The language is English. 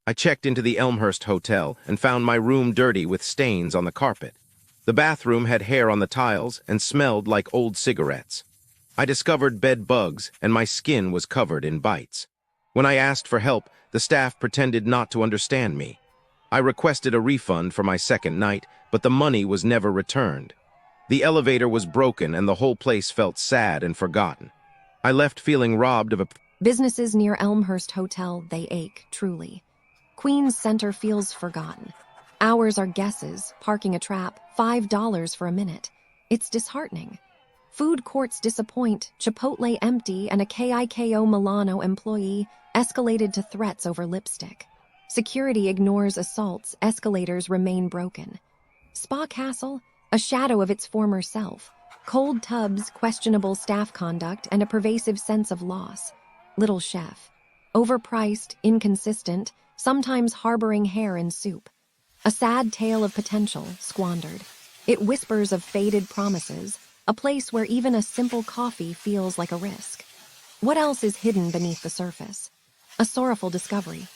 I checked into the Elmhurst Hotel and found my room dirty with stains on the carpet. The bathroom had hair on the tiles and smelled like old cigarettes. I discovered bed bugs and my skin was covered in bites. When I asked for help, the staff pretended not to understand me. I requested a refund for my second night, but the money was never returned. The elevator was broken and the whole place felt sad and forgotten. I left feeling robbed of a... Businesses near Elmhurst Hotel, they ache, truly. Queens Center feels forgotten. Hours are guesses, parking a trap, $5 for a minute. It's disheartening. Food courts disappoint, Chipotle empty, and a KIKO Milano employee escalated to threats over lipstick. Security ignores assaults, escalators remain broken. Spa Castle, a shadow of its former self. Cold tubs, questionable staff conduct, and a pervasive sense of loss. Little Chef, overpriced, inconsistent, sometimes harboring hair in soup. A sad tale of potential, squandered. It whispers of faded promises, a place where even a simple coffee feels like a risk. What else is hidden beneath the surface? A sorrowful discovery.